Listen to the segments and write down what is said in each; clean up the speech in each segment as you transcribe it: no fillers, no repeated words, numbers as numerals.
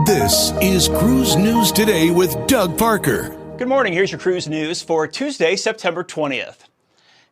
This is Cruise News Today with Doug Parker. Good morning. Here's your cruise news for Tuesday, September 20th.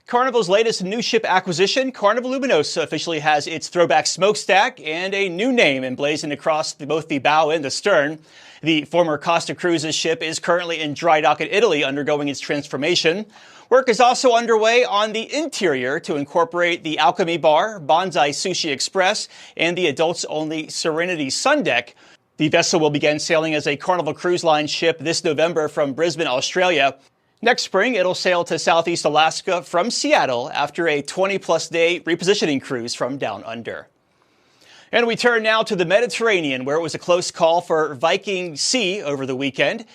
Carnival's latest new ship acquisition, Carnival Luminosa, officially has its throwback smokestack and a new name emblazoned across both the bow and the stern. The former Costa Cruises ship is currently in dry dock in Italy, undergoing its transformation. Work is also underway on the interior to incorporate the Alchemy Bar, Bonsai Sushi Express, and the adults-only Serenity Sun Deck. The vessel will begin sailing as a Carnival Cruise Line ship this November from Brisbane, Australia. Next spring, it'll sail to Southeast Alaska from Seattle after a 20-plus day repositioning cruise from down under. And we turn now to the Mediterranean, where it was a close call for Viking Sea over the weekend.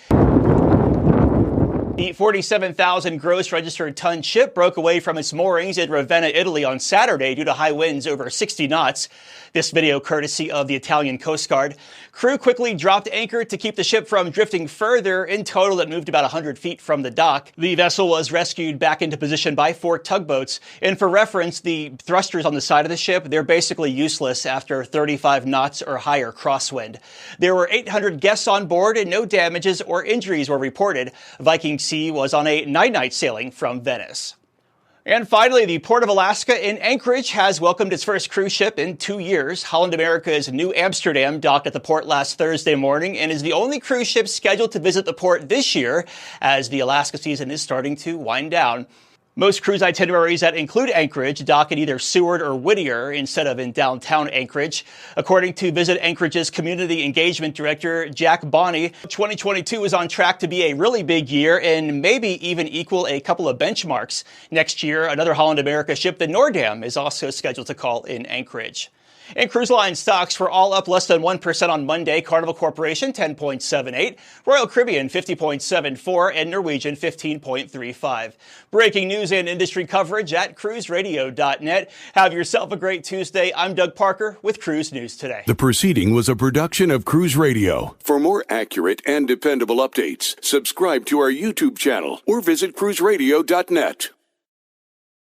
The 47,000 gross registered ton ship broke away from its moorings in Ravenna, Italy on Saturday due to high winds over 60 knots. This video courtesy of the Italian Coast Guard. Crew quickly dropped anchor to keep the ship from drifting further. In total, it moved about 100 feet from the dock. The vessel was rescued back into position by 4 tugboats. And for reference, the thrusters on the side of the ship, they're basically useless after 35 knots or higher crosswind. There were 800 guests on board and no damages or injuries were reported. Viking Sea was on a night-night sailing from Venice. And finally, the Port of Alaska in Anchorage has welcomed its first cruise ship in 2 years. Holland America's New Amsterdam docked at the port last Thursday morning and is the only cruise ship scheduled to visit the port this year as the Alaska season is starting to wind down. Most cruise itineraries that include Anchorage dock at either Seward or Whittier instead of in downtown Anchorage. According to Visit Anchorage's Community Engagement Director, Jack Bonney, 2022 is on track to be a really big year and maybe even equal a couple of benchmarks. Next year, another Holland America ship, the Nordam, is also scheduled to call in Anchorage. And cruise line stocks were all up less than 1% on Monday. Carnival Corporation, 10.78, Royal Caribbean, 50.74, and Norwegian, 15.35. Breaking news and industry coverage at cruiseradio.net. Have yourself a great Tuesday. I'm Doug Parker with Cruise News Today. The proceeding was a production of Cruise Radio. For more accurate and dependable updates, subscribe to our YouTube channel or visit cruiseradio.net.